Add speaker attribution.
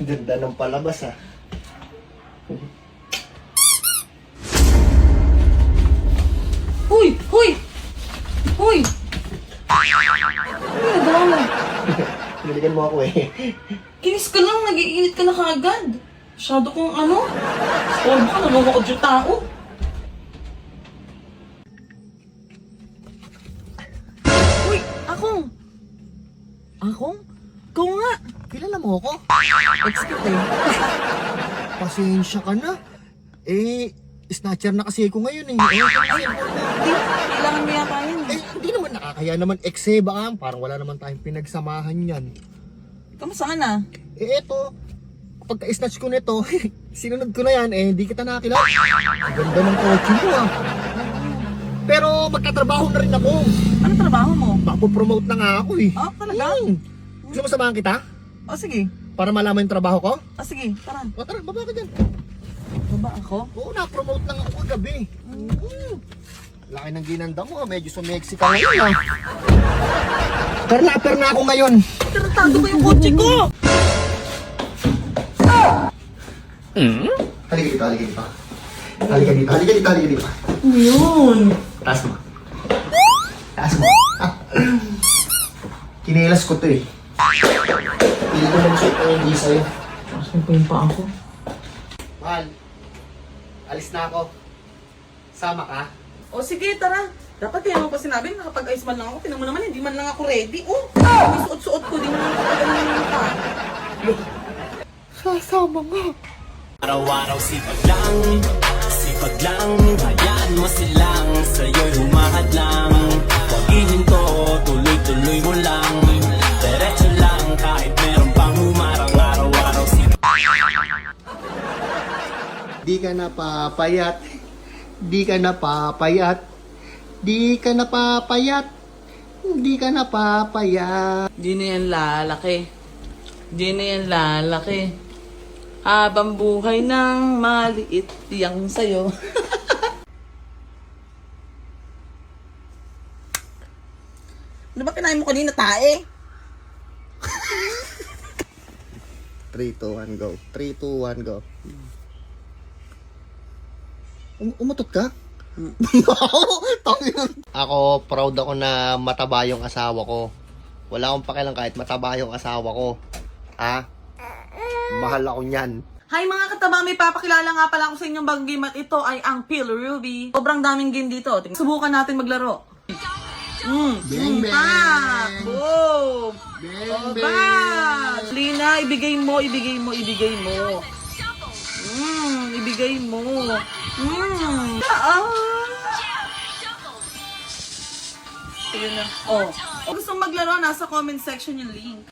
Speaker 1: Ganda ng palabas ah.
Speaker 2: Hoy! Hoy! Hoy! Ano nagawa mo?
Speaker 1: Pinalikan mo ako eh.
Speaker 2: Kinis ka lang, nag-iinit ka na kaagad. Masyado kong ano? Storm ka, nalungkot yung tao. Uy! Akong! Akong? Ikaw nga!
Speaker 1: Kilala mo ako?
Speaker 2: Excuse me.
Speaker 1: Pasensya ka na. Snatcher na kasi ako ngayon eh.
Speaker 2: Kailangan mo yata yan.
Speaker 1: Hindi naman nakakaya naman exe ba? Parang wala naman tayong pinagsamahan yan.
Speaker 2: Kamusta ka na?
Speaker 1: Eto, pagka-snatch ko nito, sinunod ko na yan, hindi kita nakakilala. Ang ganda ng kotse mo ah. Pero magtatrabaho na rin ako.
Speaker 2: Anong trabaho mo?
Speaker 1: Papopromote na nga ako eh.
Speaker 2: Oh, talaga?
Speaker 1: Gusto mo samahan kita?
Speaker 2: O sige.
Speaker 1: Para malaman yung trabaho ko?
Speaker 2: O sige, tara.
Speaker 1: O tara, baba ka dyan.
Speaker 2: Baba ako?
Speaker 1: Oo, na-promote lang ako kagabi. Laki ng ginanda mo, medyo sumexy ka ngayon ah. Karnaper na ako ngayon.
Speaker 2: Tarantado ko yung kotse ko!
Speaker 1: Halika dito, halika dito. Halika dito, halika dito, halika dito.
Speaker 2: Ano yun?
Speaker 1: Taas mo. Taas mo. Kinelas ko to eh. Hindi ko lang suot ang hindi sa'yo.
Speaker 2: Asan pa yung paa ko?
Speaker 1: Mahal, alis na ako. Sama ka?
Speaker 2: O sige, tara. Dapat kaya mo pa sinabi, nakapag-ice man lang ako. Tinan mo naman, hindi man lang ako ready. Oh, may suot-suot ko, di mo naman nakapagano yung mukha.
Speaker 1: Sasama nga.
Speaker 3: Araw-araw sipag lang, hayaan mo silang sa'yo'y humahad lang. Huwag ihinto, tuloy-tuloy mo lang. Diretso lang kahit meron pang humarang. Araw-araw
Speaker 1: Di ka napapayat. Di ka napapayat. Di ka napapayat. Di ka napapayat.
Speaker 2: Di na yan lalaki. Di na yan lalaki. Habang buhay ng maliit yang sa'yo. Ano ba kinain mo kanina, tae?
Speaker 1: 3, 2, 1, go. 3, 2, 1, go. Umutot ka? Ako, proud ako na mataba yung asawa ko. Wala akong pakialam kahit mataba yung asawa ko. Ha? Mahal ako niyan.
Speaker 2: Hi mga kataba, may papakilala nga pala ako sa inyong bagong game at ito ay ang Pill Ruby. Sobrang daming game dito. Subukan natin maglaro.
Speaker 1: Bang, bang.
Speaker 2: Pak! Boom!
Speaker 1: Bang,
Speaker 2: Bang! Lina, ibigay mo, ibigay mo, ibigay mo. Ibigay mo. Ayun na. Oh. Kung gusto maglaro, nasa comment section yung link.